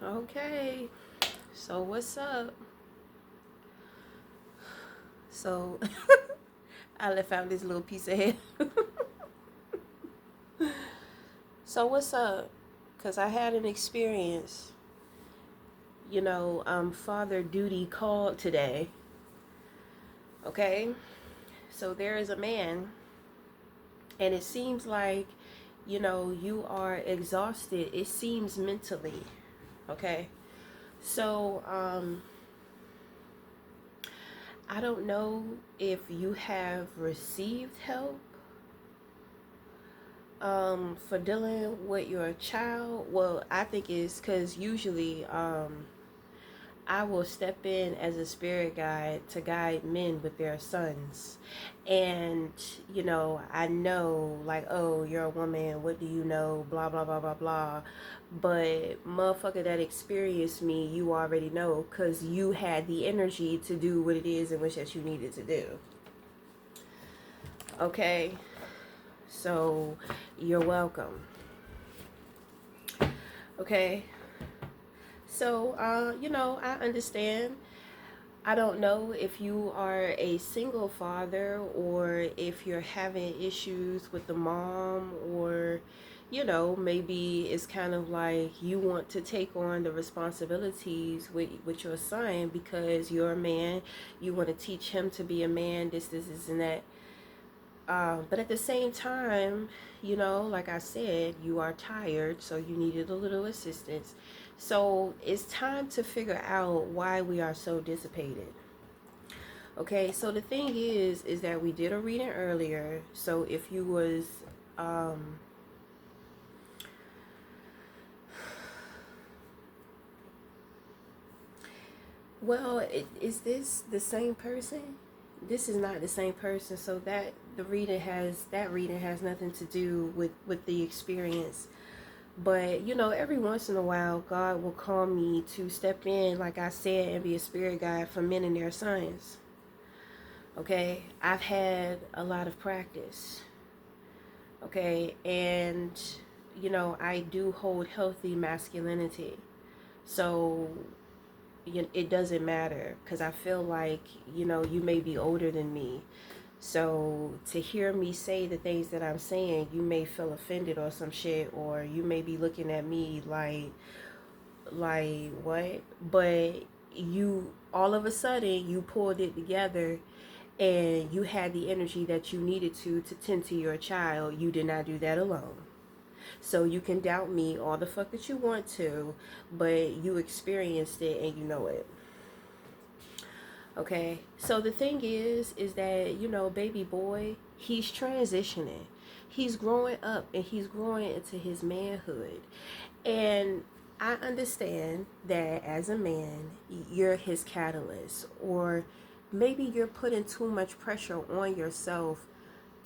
Okay, so what's up? So I left out this little piece of head. So what's up? Cause I had an experience. Father duty called today. Okay, so there is a man, and it seems like, you are exhausted. It seems mentally. Okay, so I don't know if you have received help for dealing with your child. Well, I think it's because usually I will step in as a spirit guide to guide men with their sons. And, I know, like, oh, you're a woman, what do you know, blah, blah, blah, blah, blah. But, motherfucker that experienced me, you already know because you had the energy to do what it is in which that you needed to do. Okay? So, you're welcome. Okay? So, I understand. I don't know if you are a single father or if you're having issues with the mom, or, maybe it's kind of like you want to take on the responsibilities with your son because you're a man. You want to teach him to be a man, this, and that. But at the same time, like I said, you are tired, so you needed a little assistance. So it's time to figure out why we are so dissipated. Okay, so the thing is that we did a reading earlier. So if you was, um, well, is this the same person? This is not the same person. So that reading has nothing to do with the experience. But every once in a while, God will call me to step in, like I said, and be a spirit guide for men and their sons. Okay, I've had a lot of practice. Okay, and I do hold healthy masculinity. So it doesn't matter because I feel like you may be older than me. So to hear me say the things that I'm saying, you may feel offended or some shit, or you may be looking at me like what? But you all of a sudden you pulled it together and you had the energy that you needed to tend to your child. You did not do that alone. So you can doubt me all the fuck that you want to, but you experienced it and you know it. Okay. So the thing is that, baby boy, he's transitioning. He's growing up and he's growing into his manhood. And I understand that as a man, you're his catalyst, or maybe you're putting too much pressure on yourself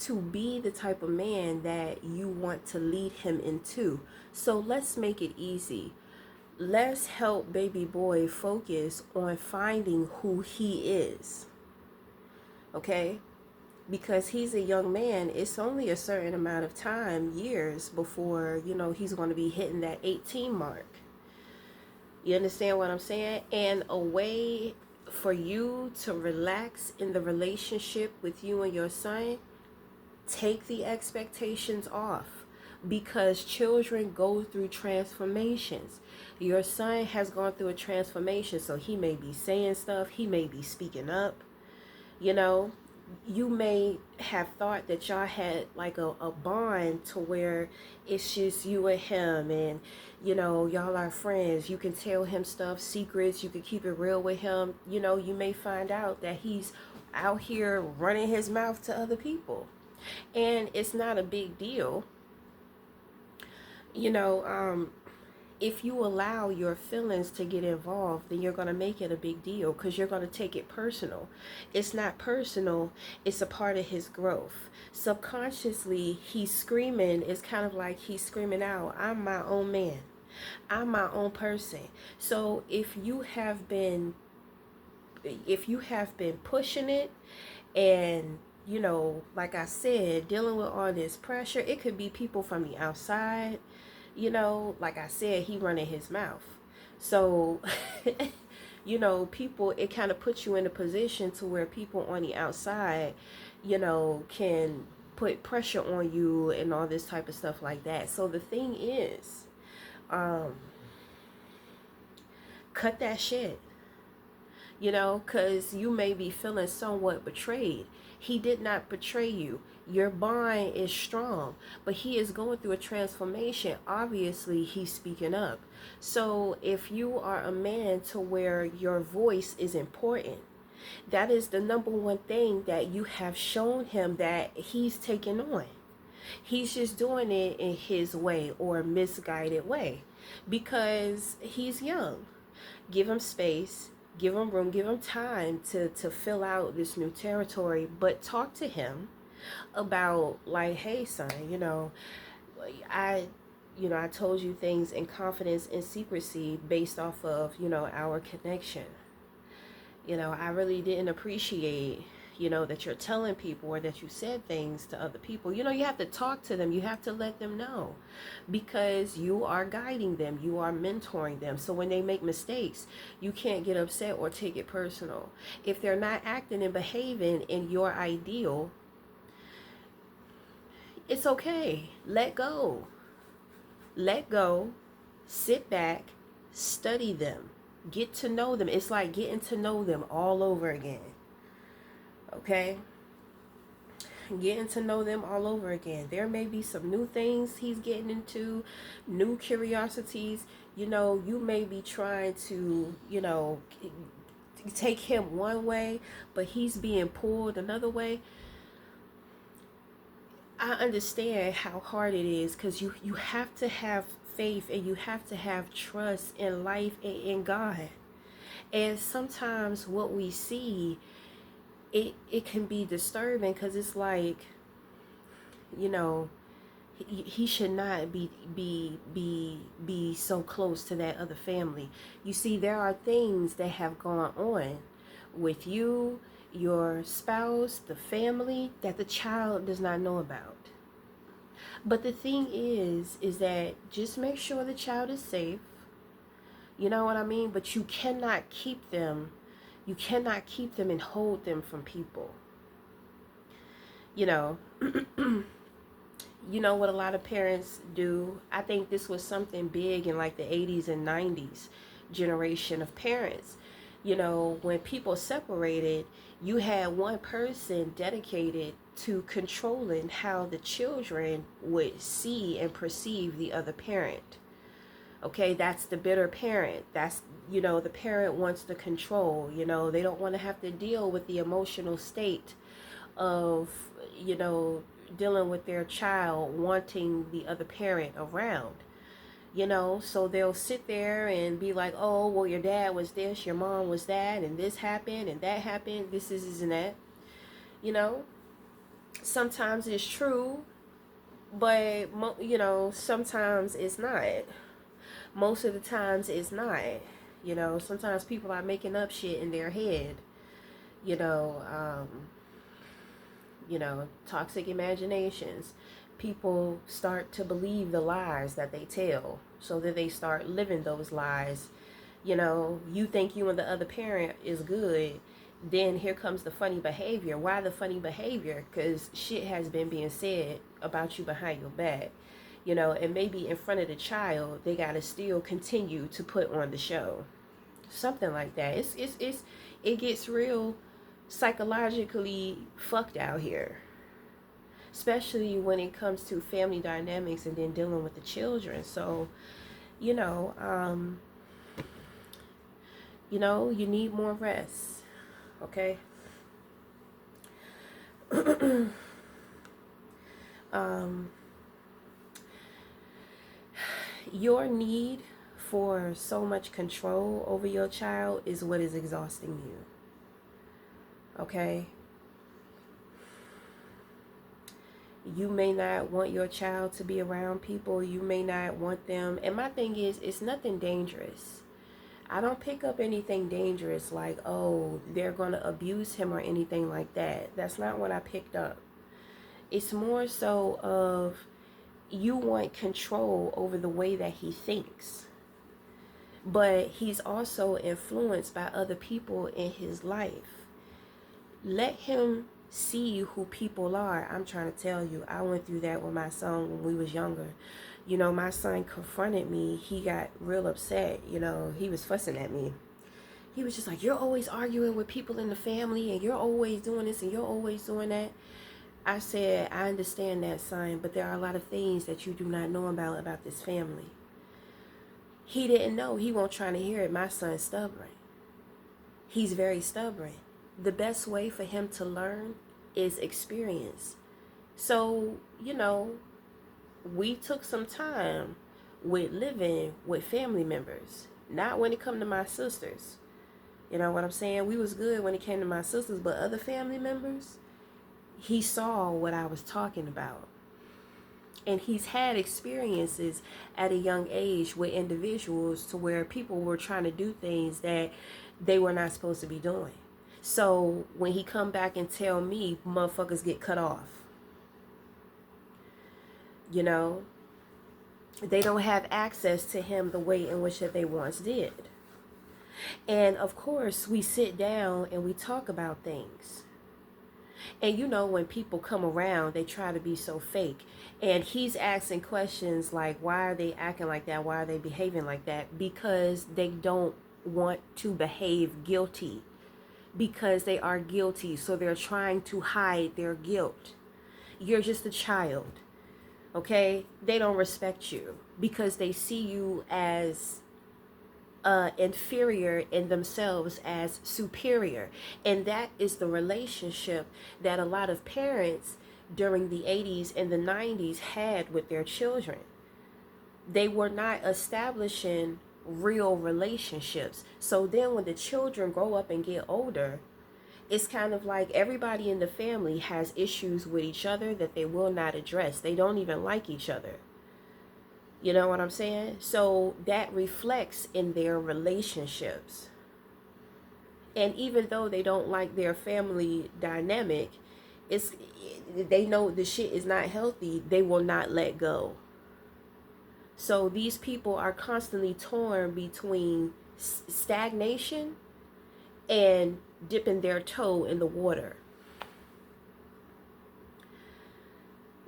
to be the type of man that you want to lead him into. So let's make it easy. Let's help baby boy focus on finding who he is. Okay? Because he's a young man, it's only a certain amount of time, years, before, he's going to be hitting that 18 mark. You understand what I'm saying? And a way for you to relax in the relationship with you and your son, take the expectations off, because children go through transformations. Your son has gone through a transformation, so he may be saying stuff, he may be speaking up, you know. You may have thought that y'all had like a bond to where it's just you and him, and y'all are friends. You can tell him stuff, secrets, you can keep it real with him. You may find out that he's out here running his mouth to other people, and it's not a big deal. you know um if you allow your feelings to get involved, then you're going to make it a big deal because you're going to take it personal. It's not personal, it's a part of his growth. Subconsciously, he's screaming. It's kind of like he's screaming out, I'm my own man, I'm my own person. So if you have been pushing it, and like I said, dealing with all this pressure, it could be people from the outside. Like I said, he running his mouth. So, you know, people, it kind of puts you in a position to where people on the outside, you know, can put pressure on you and all this type of stuff like that. So the thing is, um, cut that shit, you know, because you may be feeling somewhat betrayed. He did not betray you. Your bond is strong, but he is going through a transformation. Obviously, he's speaking up. So if you are a man to where your voice is important, that is the number one thing that you have shown him that he's taken on. He's just doing it in his way or misguided way because he's young. Give him space, give him room, give him time to fill out this new territory, but talk to him about like, hey son, I I told you things in confidence and secrecy based off of, our connection. I really didn't appreciate, that you're telling people or that you said things to other people. You have to talk to them. You have to let them know because you are guiding them. You are mentoring them. So when they make mistakes, you can't get upset or take it personal. If they're not acting and behaving in your ideal, it's okay. Let go. Let go. Sit back. Study them. Get to know them. It's like getting to know them all over again. Okay? Getting to know them all over again. There may be some new things he's getting into, new curiosities. You may be trying to, take him one way, but he's being pulled another way. I understand how hard it is because you have to have faith and you have to have trust in life and in God. And sometimes what we see, it can be disturbing because it's like, he should not be so close to that other family. You see, there are things that have gone on with you, your spouse, the family, that the child does not know about. But the thing is that just make sure the child is safe. You know what I mean? But you cannot keep them. You cannot keep them and hold them from people. You know what a lot of parents do? I think this was something big in like the 80s and 90s generation of parents. When people separated, you had one person dedicated to controlling how the children would see and perceive the other parent. Okay, that's the bitter parent. That's, the parent wants the control. They don't want to have to deal with the emotional state of, dealing with their child wanting the other parent around. So they'll sit there and be like, oh, well, your dad was this, your mom was that, and this happened and that happened, this is and that. Sometimes it's true, but sometimes it's not. Most of the times it's not. Sometimes people are making up shit in their head. Toxic imaginations. People start to believe the lies that they tell, so that they start living those lies. You think you and the other parent is good, then here comes the funny behavior. Why the funny behavior? Because shit has been being said about you behind your back. And maybe in front of the child, they gotta still continue to put on the show. Something like that. It gets real psychologically fucked out here. Especially when it comes to family dynamics and then dealing with the children. So, you need more rest. Okay? Your need for so much control over your child is what is exhausting you. Okay? You may not want your child to be around people. You may not want them. And my thing is, it's nothing dangerous. I don't pick up anything dangerous like, oh, they're going to abuse him or anything like that. That's not what I picked up. It's more so of you want control over the way that he thinks. but he's also influenced by other people in his life. Let him see who people are. I'm trying to tell you, I went through that with my son when we was younger. You know, my son confronted me. He got real upset. You know, he was fussing at me. He was just like, you're always arguing with people in the family, and you're always doing this and you're always doing that. I said, I understand that, son, but there are a lot of things that you do not know about this family. He didn't know. He won't trying to hear it. My son's stubborn. He's very stubborn. The best way for him to learn is experience. So, you know, we took some time with living with family members. Not when it come to my sisters. You know what I'm saying? We was good when it came to my sisters, but other family members, he saw what I was talking about. And he's had experiences at a young age with individuals to where people were trying to do things that they were not supposed to be doing. So when he come back and tell me motherfuckers get cut off, you know, they don't have access to him the way in which that they once did. And of course, we sit down and we talk about things. And you know, when people come around, they try to be so fake. And he's asking questions like, why are they acting like that? Why are they behaving like that? Because they don't want to behave guilty. Because they are guilty. So they're trying to hide their guilt. You're just a child. Okay? They don't respect you because they see you as inferior in themselves as superior. And that is the relationship that a lot of parents during the 80s and the 90s had with their children. They were not establishing real relationships. So then when the children grow up and get older, it's kind of like everybody in the family has issues with each other that they will not address. They don't even like each other. You know what I'm saying? So that reflects in their relationships. And even though they don't like their family dynamic, they know the shit is not healthy, they will not let go. So these people are constantly torn between stagnation and dipping their toe in the water.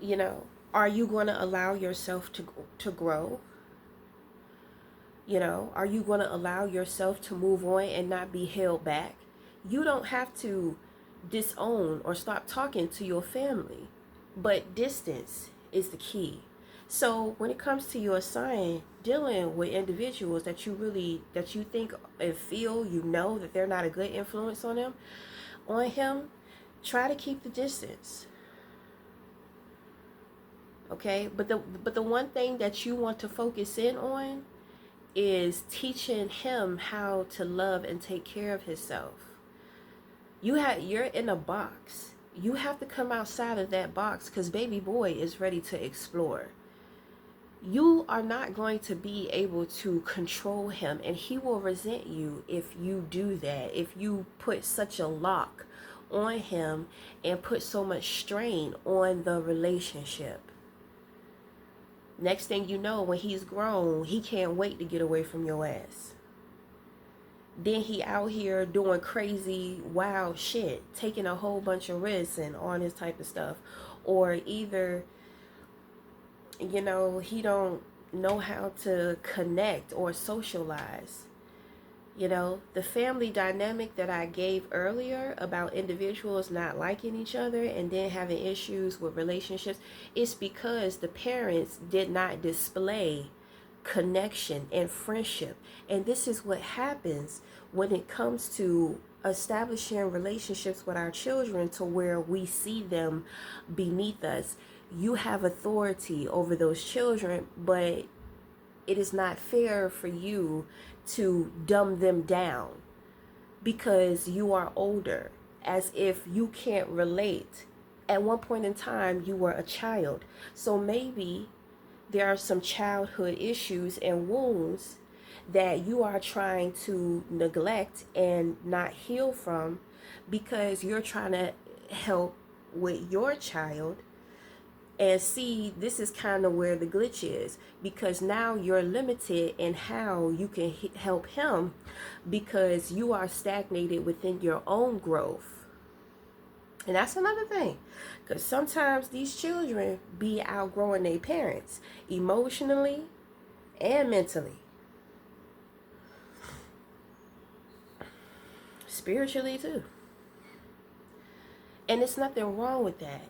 You know, are you going to allow yourself to grow? You know, are you going to allow yourself to move on and not be held back? You don't have to disown or stop talking to your family, but distance is the key. So when it comes to your son dealing with individuals that you think and feel, you know, that they're not a good influence on him, try to keep the distance. Okay, but the one thing that you want to focus in on is teaching him how to love and take care of himself. You're in a box. You have to come outside of that box because baby boy is ready to explore. You are not going to be able to control him, and he will resent you if you do that. If you put such a lock on him and put so much strain on the relationship. Next thing you know, when he's grown, he can't wait to get away from your ass. Then he out here doing crazy, wild shit, taking a whole bunch of risks and all this type of stuff. Or either, you know, he don't know how to connect or socialize. You know, the family dynamic that I gave earlier about individuals not liking each other and then having issues with relationships, it's because the parents did not display connection and friendship. And this is what happens when it comes to establishing relationships with our children to where we see them beneath us. You have authority over those children, but it is not fair for you to dumb them down because you are older, as if you can't relate. At one point in time, you were a child. So maybe there are some childhood issues and wounds that you are trying to neglect and not heal from because you're trying to help with your child And see, this is kind of where the glitch is, because now you're limited in how you can help him, because you are stagnated within your own growth. And that's another thing, because sometimes these children be outgrowing their parents emotionally and mentally, spiritually too. And it's nothing wrong with that,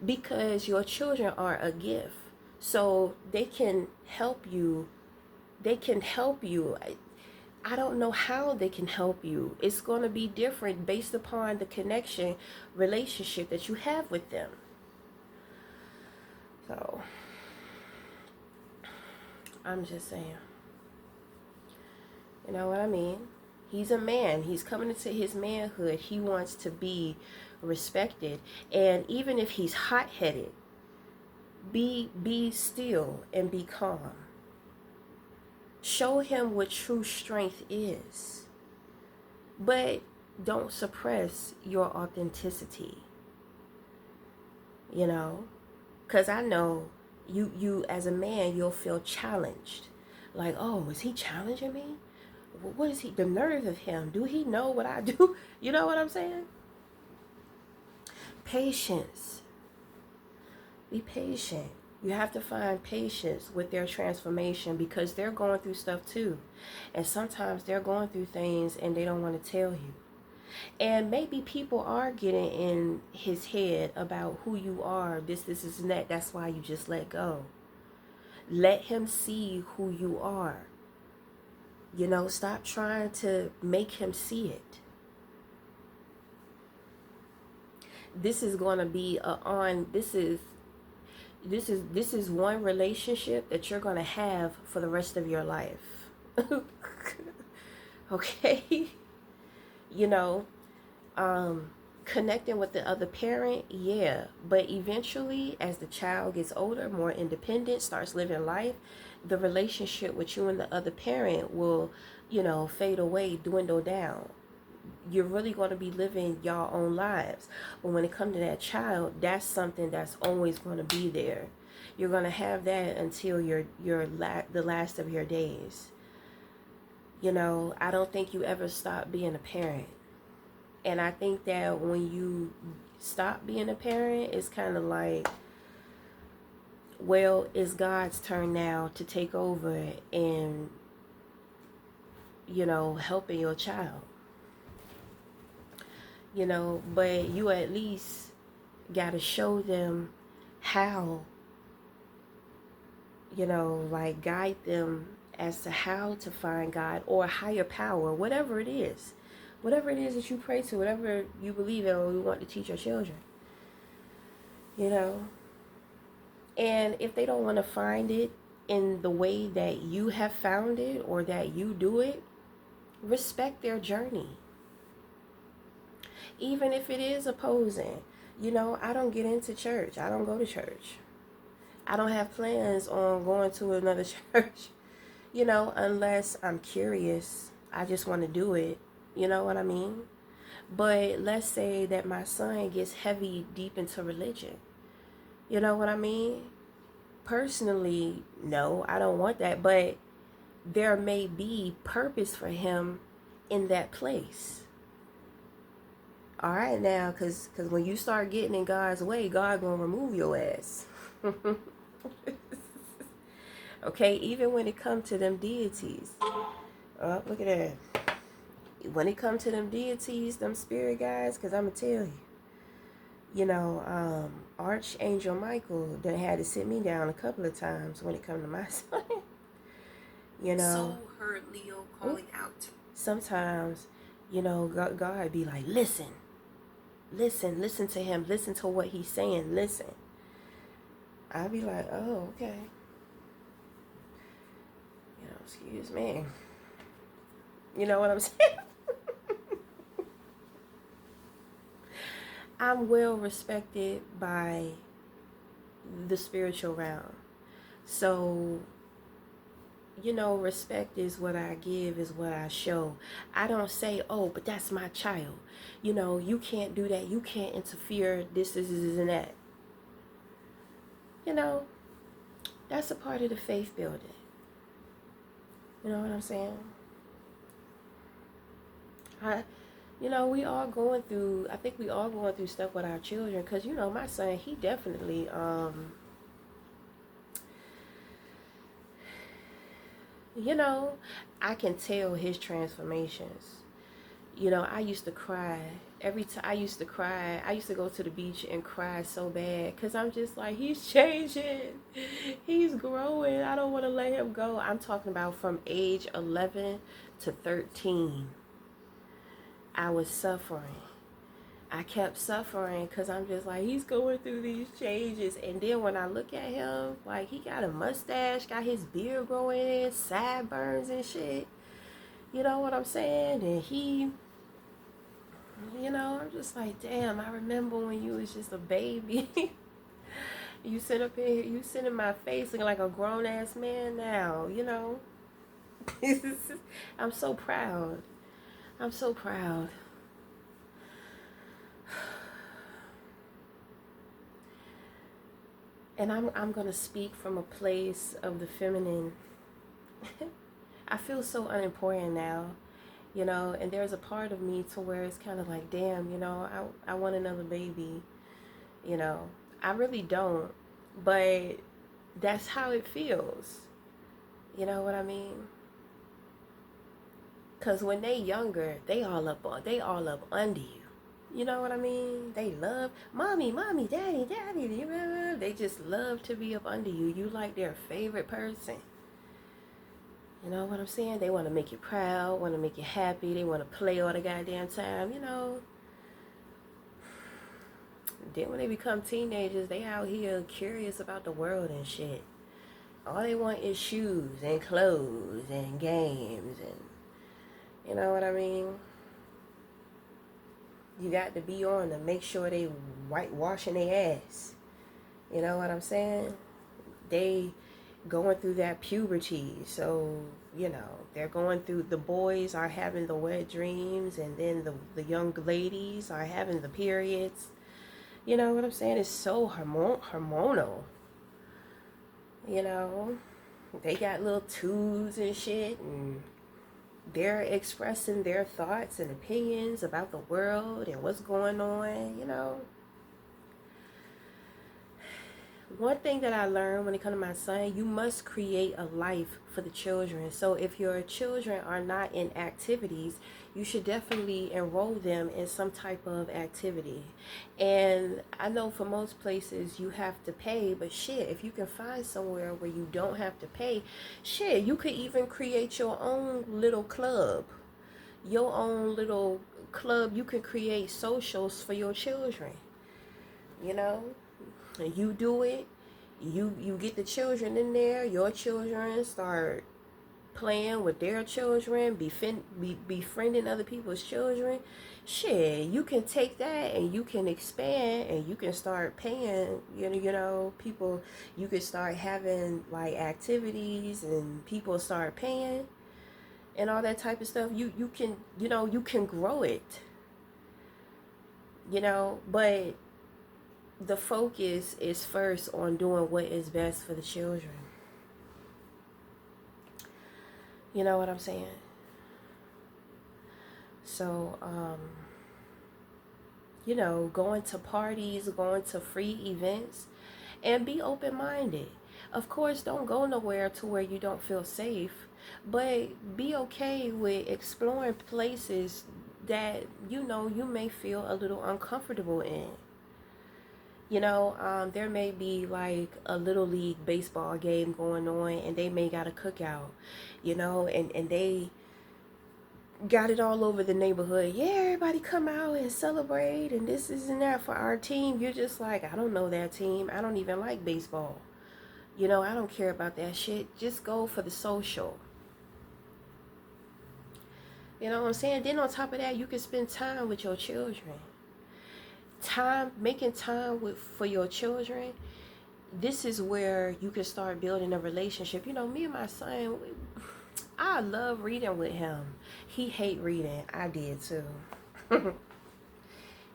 because your children are a gift. So they can help you. They can help you. I don't know how they can help you. It's going to be different based upon the connection, relationship that you have with them. So, I'm just saying. You know what I mean? He's a man. He's coming into his manhood. He wants to be respected. And even if he's hot-headed, be still and be calm. Show him what true strength is. But don't suppress your authenticity. You know? Because I know you as a man, you'll feel challenged. Like, oh, is he challenging me? What is he? The nerve of him. Do he know what I do? You know what I'm saying? Patience. Be patient. You have to find patience with their transformation, because they're going through stuff too. And sometimes they're going through things and they don't want to tell you. And maybe people are getting in his head about who you are, this, and that. That's why you just let go. Let him see who you are. You know, stop trying to make him see it. This is going to be this is one relationship that you're going to have for the rest of your life. Okay? You know, connecting with the other parent, yeah, but eventually as the child gets older, more independent, starts living life, the relationship with you and the other parent will, you know, fade away, dwindle down. You're really going to be living your own lives. But when it comes to that child, that's something that's always going to be there. You're going to have that until the last of your days. You know, I don't think you ever stop being a parent. And I think that when you stop being a parent, it's kind of like, well, it's God's turn now to take over and, you know, helping your child. You know, but you at least got to show them how, you know, like guide them as to how to find God or a higher power, whatever it is. Whatever it is that you pray to, whatever you believe in or you want to teach your children. You know? And if they don't want to find it in the way that you have found it or that you do it, respect their journey. Even if it is opposing. You know, I don't get into church. I don't go to church. I don't have plans on going to another church, you know, unless I'm curious. I just want to do it. You know what I mean? But let's say that my son gets heavy deep into religion. You know what I mean? Personally, no, I don't want that. But there may be purpose for him in that place. All right, now, because when you start getting in God's way, God going to remove your ass. Okay, even when it comes to them deities. Oh, look at that. When it comes to them deities, them spirit guys, because I'm going to tell you. You know, Archangel Michael done had to sit me down a couple of times when it comes to my son. You know. So heard Leo calling out. Sometimes, you know, God be like, listen to him. Listen to what he's saying. Listen. I'll be like, oh, okay. You know, excuse me. You know what I'm saying? I'm well respected by the spiritual realm. So, you know, respect is what I give, is what I show. I don't say, oh, but that's my child. You know, you can't do that. You can't interfere. This, and that. You know, that's a part of the faith building. You know what I'm saying? We all going through, I think we all going through stuff with our children. Because, my son, he definitely, I can tell his transformations. I used to cry every time. I used to cry. I used to go to the beach and cry so bad because I'm just like, he's changing, he's growing. I don't want to let him go. I'm talking about from age 11 to 13. I was suffering. I kept suffering because I'm just like, he's going through these changes. And then when I look at him, like, he got a mustache, got his beard growing in, sideburns and shit. You know what I'm saying? And I'm just like, damn, I remember when you was just a baby. You sit up here, you sit in my face looking like a grown-ass man now, I'm so proud. I'm so proud. And I'm going to speak from a place of the feminine. I feel so unimportant now. And there's a part of me to where it's kind of like, damn, I want another baby. I really don't, but that's how it feels. You know what I mean? Because when they younger, they all up under you. You know what I mean? They love mommy, daddy. They just love to be up under you. You like their favorite person. You know what I'm saying? They want to make you proud, want to make you happy. They want to play all the goddamn time, Then when they become teenagers, they out here curious about the world and shit. All they want is shoes and clothes and games and, you know what I mean? You got to be on to make sure they whitewashing their ass. You know what I'm saying? They going through that puberty, so they're going through, the boys are having the wet dreams, and then the young ladies are having the periods. You know what I'm saying? It's so hormonal. They got little twos and shit, and they're expressing their thoughts and opinions about the world and what's going on. One thing that I learned when it comes to my son, you must create a life for the children. So if your children are not in activities, you should definitely enroll them in some type of activity. And I know for most places you have to pay, but shit, if you can find somewhere where you don't have to pay, shit, you could even create your own little club. Your own little club. You can create socials for your children. And you do it, you get the children in there, your children start playing with their children, befriending other people's children. Shit, you can take that and you can expand and you can start paying, people. You can start having like activities and people start paying and all that type of stuff. You can grow it, but the focus is first on doing what is best for the children. You know what I'm saying? So, going to parties, going to free events, and be open-minded. Of course, don't go nowhere to where you don't feel safe, but be okay with exploring places that, you may feel a little uncomfortable in. There may be like a little league baseball game going on and they may got a cookout, and they got it all over the neighborhood. Yeah, everybody come out and celebrate and this and that for our team. You're just like, I don't know that team. I don't even like baseball. I don't care about that shit. Just go for the social. You know what I'm saying? Then on top of that, you can spend time with your children. Making time for your children, this is where you can start building a relationship. Me and my son, I love reading with him. He hate reading. I did too.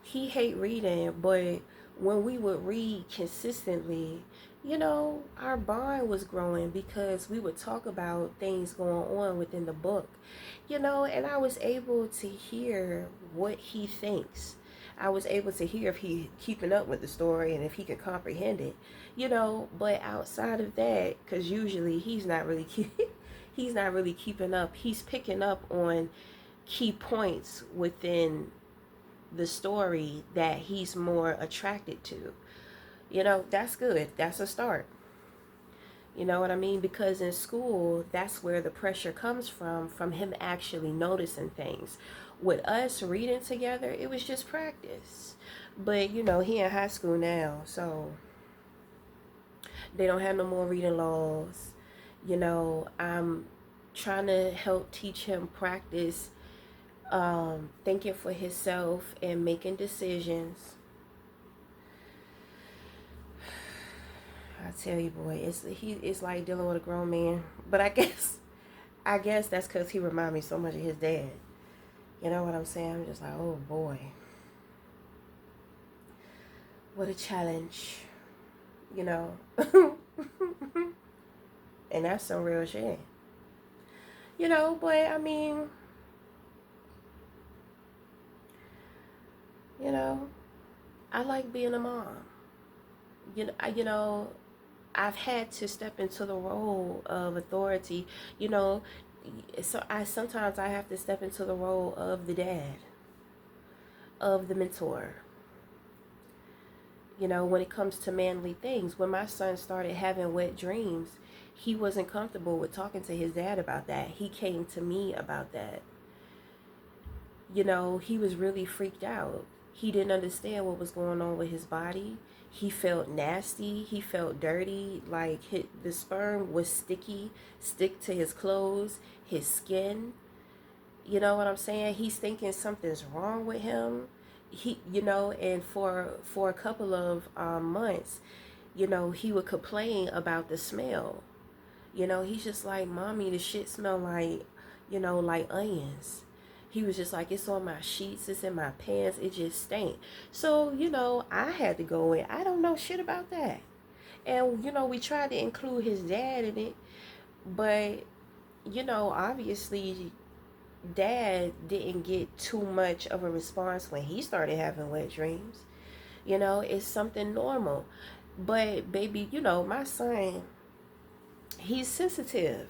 He hate reading, but when we would read consistently, you know, our bond was growing because we would talk about things going on within the book, you know, and I was able to hear what he thinks. I was able to hear if he keeping up with the story and if he could comprehend it, you know. But outside of that, because usually he's not really keeping up. He's picking up on key points within the story that he's more attracted to. You know, that's good. That's a start. You know what I mean? Because in school, that's where the pressure comes from him actually noticing things. With us reading together, it was just practice. But, you know, he in high school now, so they don't have no more reading laws. You know, I'm trying to help teach him practice thinking for himself and making decisions. I tell you, boy, it's like dealing with a grown man. But I guess that's because he reminds me so much of his dad. You know what I'm saying? I'm just like, oh boy, what a challenge. You know, and that's some real shit. You know, but I mean, you know, I like being a mom. You know, I've had to step into the role of authority, you know, so I sometimes I have to step into the role of the dad, of the mentor. You know, when it comes to manly things, when my son started having wet dreams, he wasn't comfortable with talking to his dad about that. He came to me about that. You know, he was really freaked out. He didn't understand what was going on with his body. He felt nasty. He felt dirty. Like the sperm was stick to his clothes, his skin. You know what I'm saying? He's thinking something's wrong with him. You know, and for a couple of months, you know, he would complain about the smell. You know, he's just like, mommy, the shit smell like, you know, like onions. He was just like, it's on my sheets, it's in my pants, it just stank. So, you know, I had to go in. I don't know shit about that. And, you know, we tried to include his dad in it, but, you know, obviously dad didn't get too much of a response when he started having wet dreams. You know, it's something normal. But baby, you know, my son, he's sensitive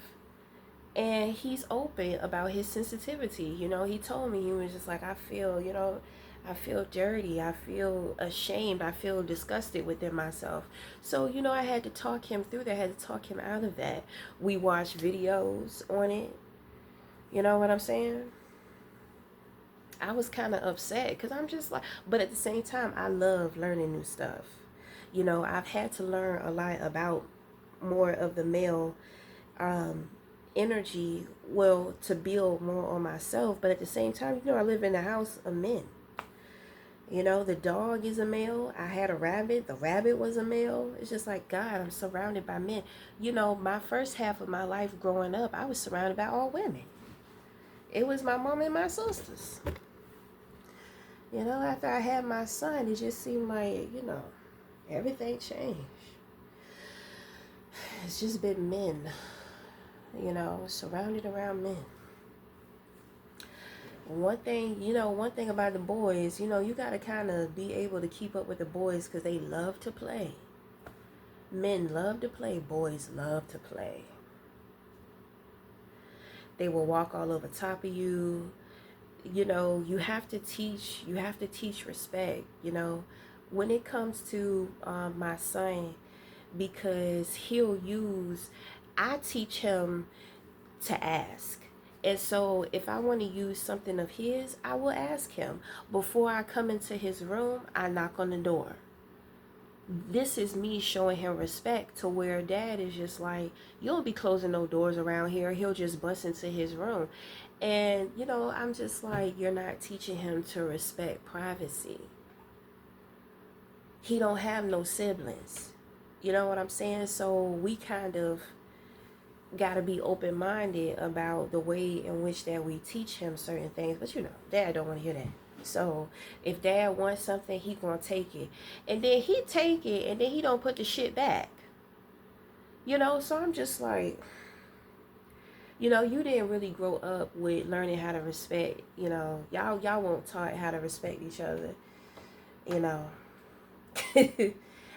and he's open about his sensitivity. You know, he told me, he was just like, I feel, you know, I feel dirty, I feel ashamed, I feel disgusted within myself. So, you know, I had to talk him through that, I had to talk him out of that. We watched videos on it. You know what I'm saying? I was kind of upset because I'm just like, but at the same time, I love learning new stuff. You know, I've had to learn a lot about more of the male energy, well, to build more on myself. But at the same time, you know, I live in a house of men. You know, the dog is a male. I had a rabbit. The rabbit was a male. It's just like, God, I'm surrounded by men. You know, my first half of my life growing up, I was surrounded by all women. It was my mom and my sisters. You know, after I had my son, it just seemed like, you know, everything changed. It's just been men, you know, surrounded around men. One thing about the boys, you know, you got to kind of be able to keep up with the boys because they love to play. Men love to play. Boys love to play. They will walk all over top of you. You know, you have to teach respect, you know, when it comes to my son, because I teach him to ask. And so if I want to use something of his, I will ask him. Before I come into his room, I knock on the door. This is me showing him respect, to where dad is just like, you don't be closing no doors around here. He'll just bust into his room. And, you know, I'm just like, you're not teaching him to respect privacy. He don't have no siblings. You know what I'm saying? So we kind of got to be open-minded about the way in which that we teach him certain things. But, you know, dad don't want to hear that. So if dad wants something, he gonna take it. And then he take it and then he don't put the shit back. So I'm just like, you didn't really grow up with learning how to respect, y'all weren't taught how to respect each other, you know.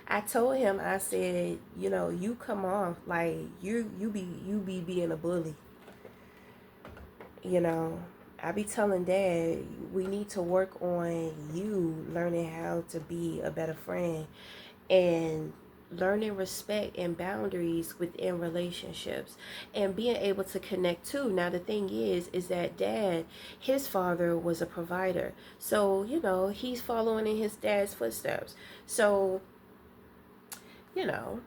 I told him, I said, you come off like you be being a bully, you know. I be telling Dad, we need to work on you learning how to be a better friend and learning respect and boundaries within relationships and being able to connect too. Now the thing is that Dad, his father was a provider, so he's following in his dad's footsteps. So you know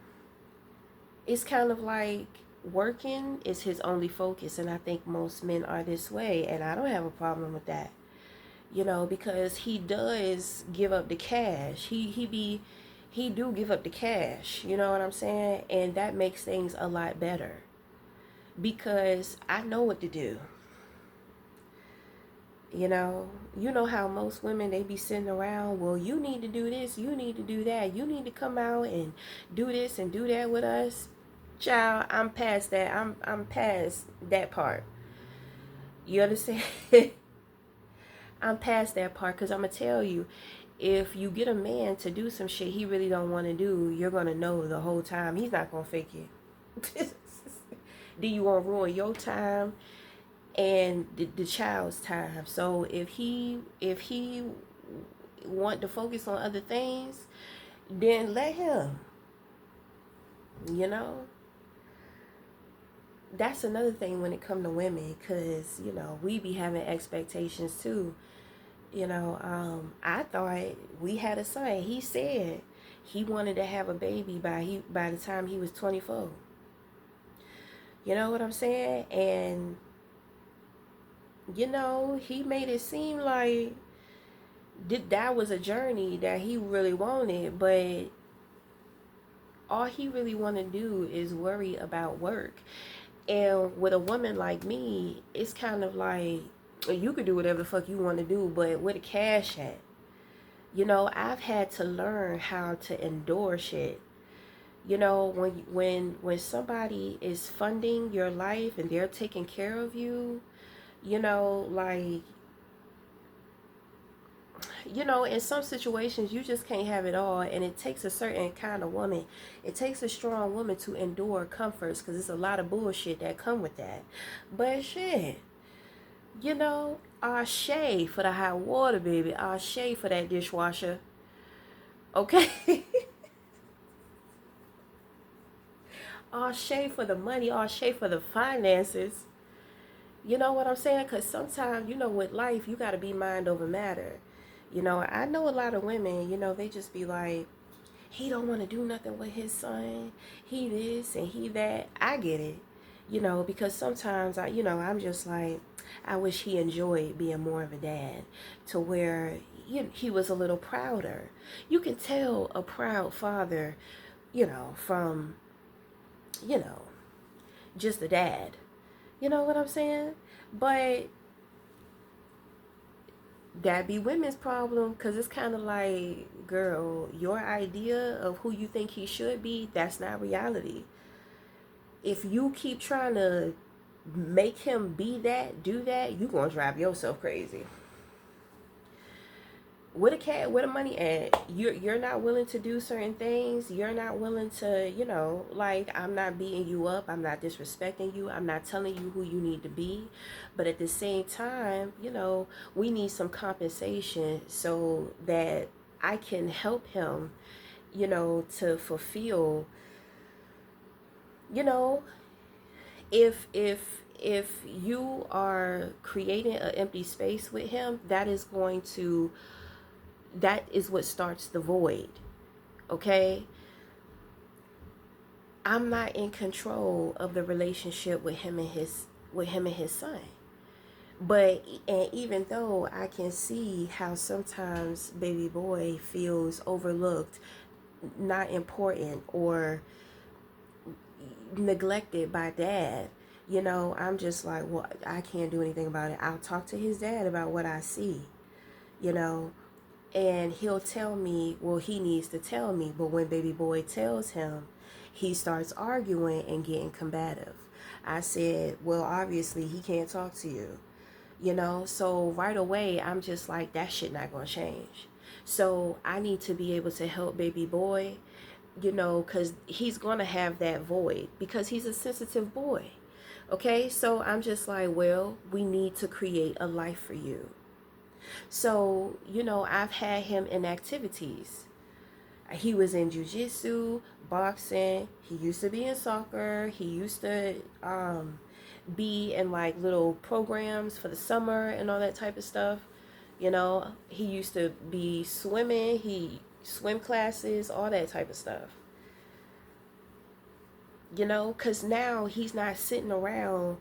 it's kind of like working is his only focus, and I think most men are this way, and I don't have a problem with that, because he does give up the cash. He do give up the cash, you know what I'm saying? And that makes things a lot better because I know what to do. You know how most women, they be sitting around, well, you need to do this, you need to do that, you need to come out and do this and do that with us. Child, I'm past that. I'm past that part. You understand? I'm past that part because I'm gonna tell you, if you get a man to do some shit he really don't want to do, you're gonna know the whole time he's not gonna fake it. Do you want to ruin your time and the child's time? So if he want to focus on other things, then let him. That's another thing when it come to women, because we be having expectations too. I thought we had a son. He said he wanted to have a baby by the time he was 24. You know what I'm saying? And he made it seem like that was a journey that he really wanted, but all he really want to do is worry about work. And with a woman like me, it's kind of like, you could do whatever the fuck you want to do, but where the cash at? I've had to learn how to endure shit. When somebody is funding your life and they're taking care of you, like, in some situations you just can't have it all, and it takes a certain kind of woman. It takes a strong woman to endure comforts, because there's a lot of bullshit that come with that. But shit, our shade for the hot water, baby. Our shade for that dishwasher. Okay? Our shade for the money. Our shade for the finances. You know what I'm saying? Because sometimes, with life, you got to be mind over matter. I know a lot of women, they just be like, he don't want to do nothing with his son. He this and he that. I get it. Because sometimes I'm just like, I wish he enjoyed being more of a dad, to where he was a little prouder. You can tell a proud father, from, just a dad. You know what I'm saying? But that be women's problem, because it's kind of like, girl, your idea of who you think he should be, that's not reality. If you keep trying to make him be that, do that, you gonna drive yourself crazy. Where the money at? You're not willing to do certain things. You're not willing to, like, I'm not beating you up. I'm not disrespecting you. I'm not telling you who you need to be. But at the same time, we need some compensation so that I can help him, to fulfill, if you are creating an empty space with him, that is what starts the void. Okay? I'm not in control of the relationship with him and his son. But, and even though I can see how sometimes baby boy feels overlooked, not important, or neglected by dad, I'm just like, well, I can't do anything about it. I'll talk to his dad about what I see, and he'll tell me, well, he needs to tell me. But when baby boy tells him, He starts arguing and getting combative. I said, well, obviously he can't talk to you, you know? So right away, I'm just like, that shit not gonna change. So I need to be able to help baby boy, you know, because he's gonna have that void because he's a sensitive boy. Okay, so I'm just like, well, we need to create a life for you. So, you know, I've had him in activities. He was in jujitsu, boxing. He used to be in soccer. He used to be in like little programs for the summer and all that type of stuff. You know, he used to be swimming. He swim classes, all that type of stuff. You know, because now he's not sitting around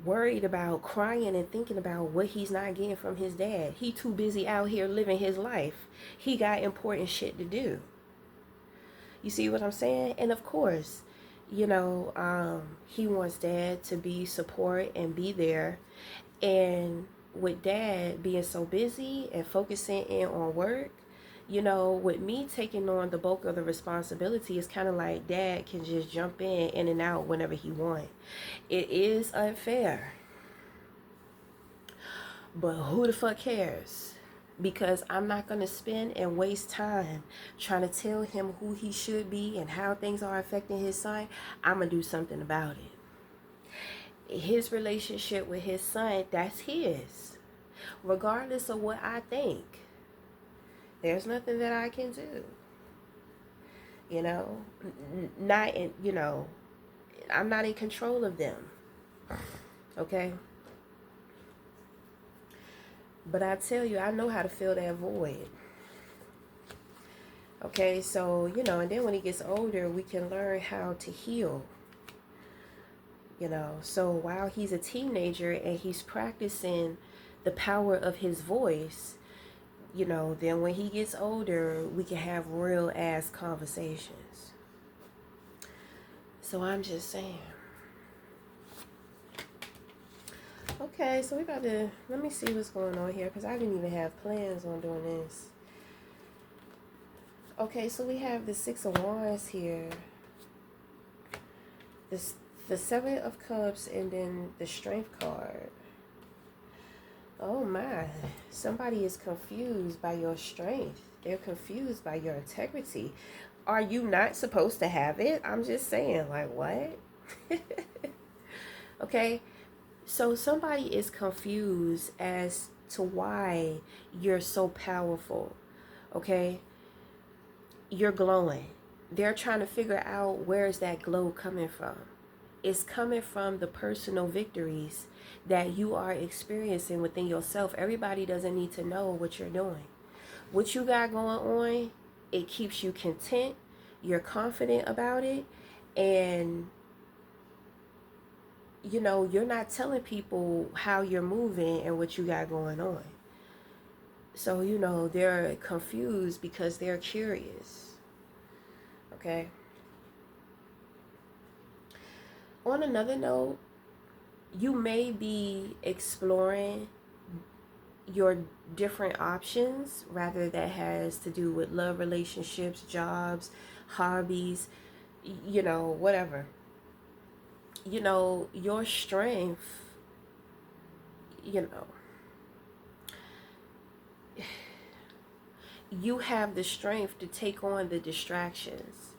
worried about crying and thinking about what he's not getting from his dad. He too busy out here living his life. He got important shit to do. You see what I'm saying? And of course, you know, he wants dad to be support and be there. And with dad being so busy and focusing in on work, you know, with me taking on the bulk of the responsibility, it's kind of like dad can just jump in and out whenever he wants. It is unfair, but who the fuck cares? Because I'm not going to spend and waste time trying to tell him who he should be and how things are affecting his son. I'm going to do something about it. His relationship with his son, that's his. Regardless of what I think, there's nothing that I can do. You know, not in, you know, I'm not in control of them. Okay? But I tell you, I know how to fill that void. Okay, so, you know, and then when he gets older, we can learn how to heal. You know, so while he's a teenager and he's practicing the power of his voice, you know, then when he gets older, we can have real ass conversations. So I'm just saying. Okay, so we got to, let me see what's going on here because I didn't even have plans on doing this. Okay, so we have the Six of Wands here. The Seven of Cups and then the Strength card. Oh my, somebody is confused by your strength. They're confused by your integrity. Are you not supposed to have it? I'm just saying, like, what? Okay, so somebody is confused as to why you're so powerful. Okay, you're glowing. They're trying to figure out where's that glow coming from. It's coming from the personal victories that you are experiencing within yourself. Everybody doesn't need to know what you're doing. What you got going on, it keeps you content. You're confident about it. And, you know, you're not telling people how you're moving and what you got going on. So, you know, they're confused because they're curious. Okay? On another note, you may be exploring your different options, rather that has to do with love, relationships, jobs, hobbies, you know, whatever. You know, your strength, you know, you have the strength to take on the distractions.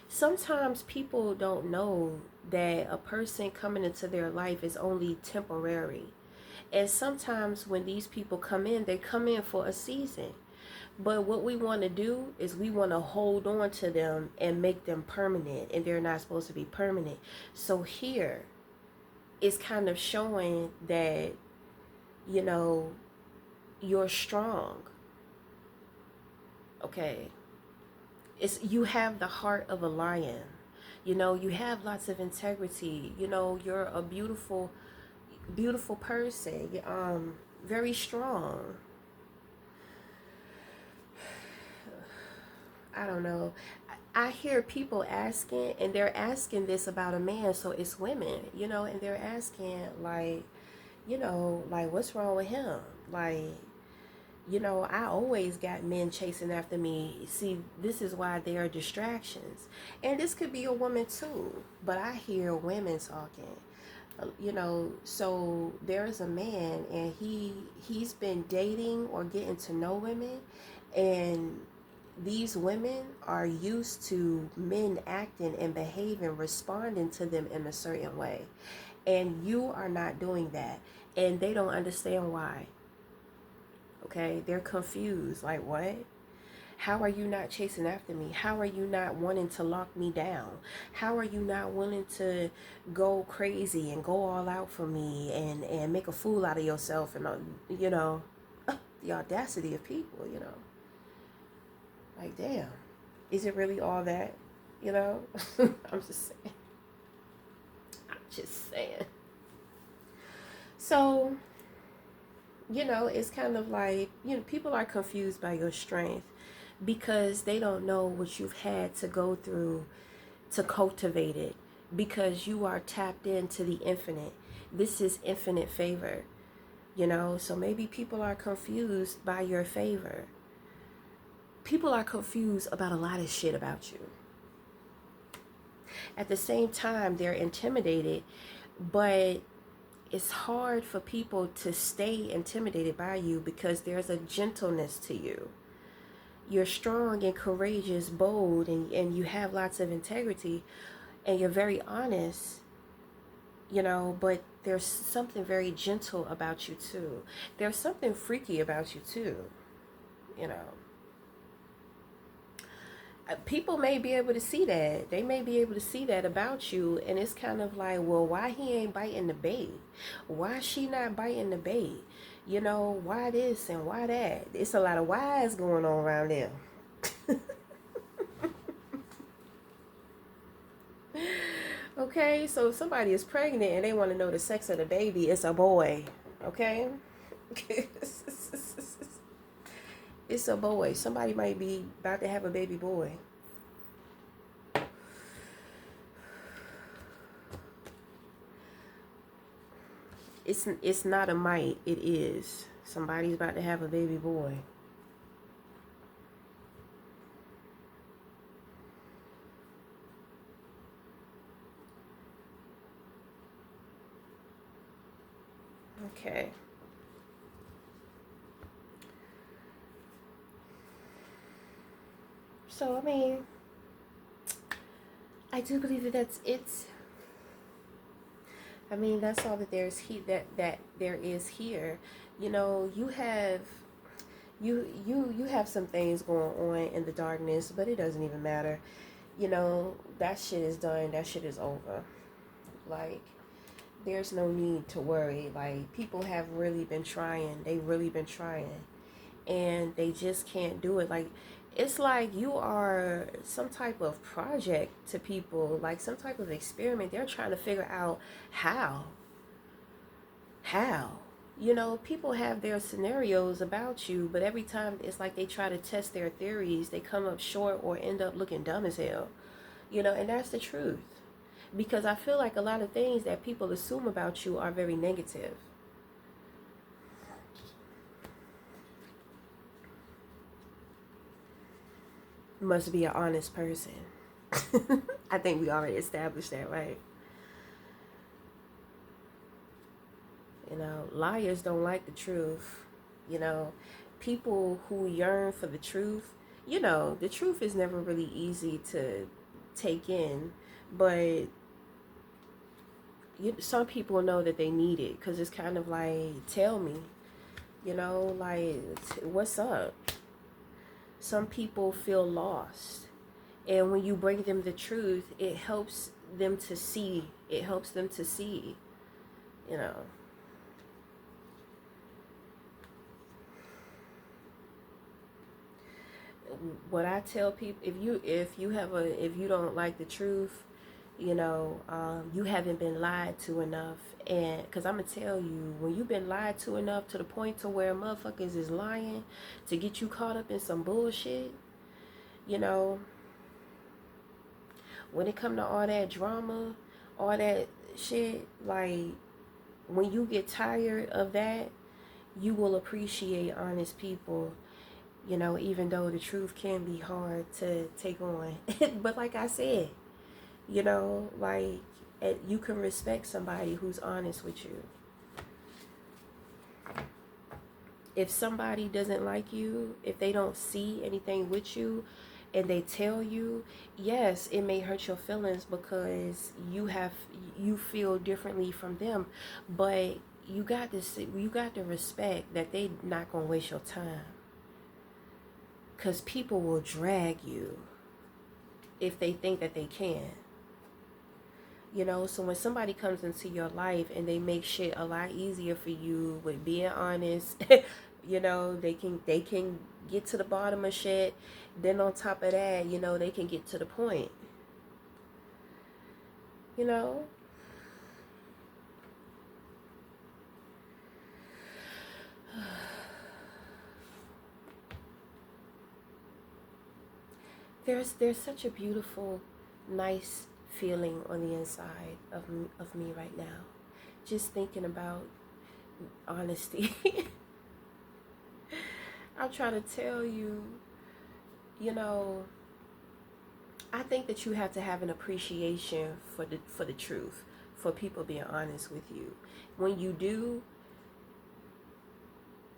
Sometimes people don't know that a person coming into their life is only temporary. And sometimes when these people come in, they come in for a season. But what we want to do is we want to hold on to them and make them permanent. And they're not supposed to be permanent. So here, it's kind of showing that, you know, you're strong. Okay? You have the heart of a lion. You know, you have lots of integrity. You know, you're a beautiful person. Very strong. I don't know. I hear people asking, and they're asking this about a man, so it's women, you know, and they're asking, like, you know, like, what's wrong with him? Like, You know, I always got men chasing after me. See, this is why there are distractions. And this could be a woman too, but I hear women talking. You know, so there's a man and he's been dating or getting to know women, and these women are used to men acting and behaving, responding to them in a certain way. And you are not doing that. And they don't understand why. Okay? They're confused. Like, what? How are you not chasing after me? How are you not wanting to lock me down? How are you not willing to go crazy and go all out for me and make a fool out of yourself? And, you know, the audacity of people, you know. Like, damn. Is it really all that? You know? I'm just saying. I'm just saying. So, you know, it's kind of like, you know, people are confused by your strength because they don't know what you've had to go through to cultivate it, because you are tapped into the infinite. This is infinite favor, you know? So maybe people are confused by your favor. People are confused about a lot of shit about you. At the same time, they're intimidated, but it's hard for people to stay intimidated by you because there's a gentleness to you. You're strong and courageous, bold, and you have lots of integrity, and you're very honest, you know, but there's something very gentle about you too. There's something freaky about you too, you know. People may be able to see that. They may be able to see that about you, and it's kind of like, well, why he ain't biting the bait? Why she not biting the bait? You know, why this and why that? It's a lot of whys going on around there. Okay, so if somebody is pregnant and they want to know the sex of the baby, it's a boy. Okay? It's a boy. Somebody might be about to have a baby boy. It's not a might. It is. Somebody's about to have a baby boy. Okay. So, I mean, I do believe that that's it. I mean, that's all that that there is here. You know, you have some things going on in the darkness, but it doesn't even matter. You know, that shit is done. That shit is over. Like, there's no need to worry. Like, people have really been trying. They really been trying, and they just can't do it. Like, it's like you are some type of project to people, like some type of experiment. They're trying to figure out how. You know, people have their scenarios about you, but every time it's like they try to test their theories, they come up short or end up looking dumb as hell. You know, and that's the truth. Because I feel like a lot of things that people assume about you are very negative. Must be an honest person. I think we already established that, right? You know, liars don't like the truth. You know, people who yearn for the truth, you know, the truth is never really easy to take in, but some people know that they need it because it's kind of like, tell me, you know, like, what's up? Some people feel lost, and when you bring them the truth, it helps them to see. It helps them to see, you know. What I tell people, if you don't like the truth, you know, you haven't been lied to enough. And because I'm gonna tell you, when you've been lied to enough to the point to where motherfuckers is lying to get you caught up in some bullshit, you know, when it come to all that drama, all that shit, like, when you get tired of that, you will appreciate honest people, you know, even though the truth can be hard to take on. But like I said, you know, like you can respect somebody who's honest with you. If somebody doesn't like you, if they don't see anything with you and they tell you, yes, it may hurt your feelings because you feel differently from them, but you got to respect that they not going to waste your time, cuz people will drag you if they think that they can. You know, so when somebody comes into your life and they make shit a lot easier for you with being honest, you know, they can get to the bottom of shit. Then on top of that, you know, they can get to the point. You know? There's such a beautiful, nice feeling on the inside of me right now. Just thinking about honesty. I'll try to tell you, you know, I think that you have to have an appreciation for the truth, for people being honest with you. When you do,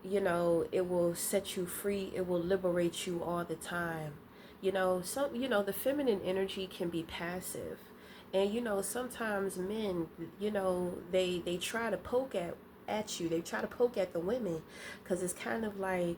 you know, it will set you free. It will liberate you all the time. You know, the feminine energy can be passive. And, you know, sometimes men, you know, they try to poke at you. They try to poke at the women because it's kind of like,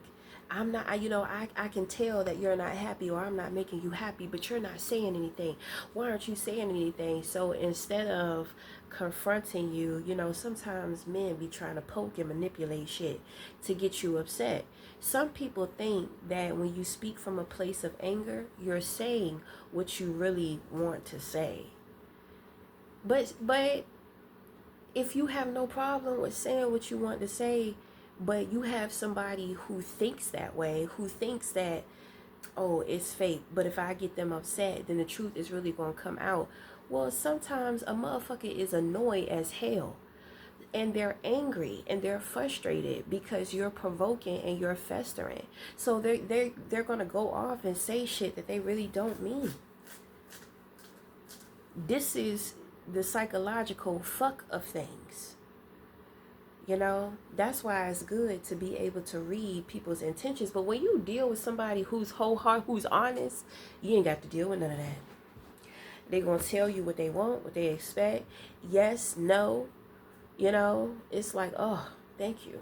I can tell that you're not happy, or I'm not making you happy, but you're not saying anything. Why aren't you saying anything? So instead of confronting you, you know, sometimes men be trying to poke and manipulate shit to get you upset. Some people think that when you speak from a place of anger, you're saying what you really want to say. But if you have no problem with saying what you want to say, but you have somebody who thinks that way, who thinks that, oh, it's fake, but if I get them upset, then the truth is really going to come out. Well, sometimes a motherfucker is annoyed as hell, and they're angry and they're frustrated because you're provoking and you're festering. So they're going to go off and say shit that they really don't mean. This is the psychological fuck of things. You know, that's why it's good to be able to read people's intentions. But when you deal with somebody who's wholehearted, who's honest, you ain't got to deal with none of that. They're going to tell you what they want, what they expect. Yes, no. You know, it's like, oh, thank you.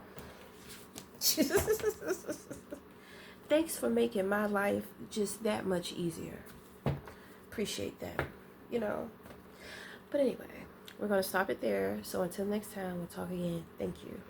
Thanks for making my life just that much easier. Appreciate that. You know. But anyway, we're going to stop it there. So until next time, we'll talk again. Thank you.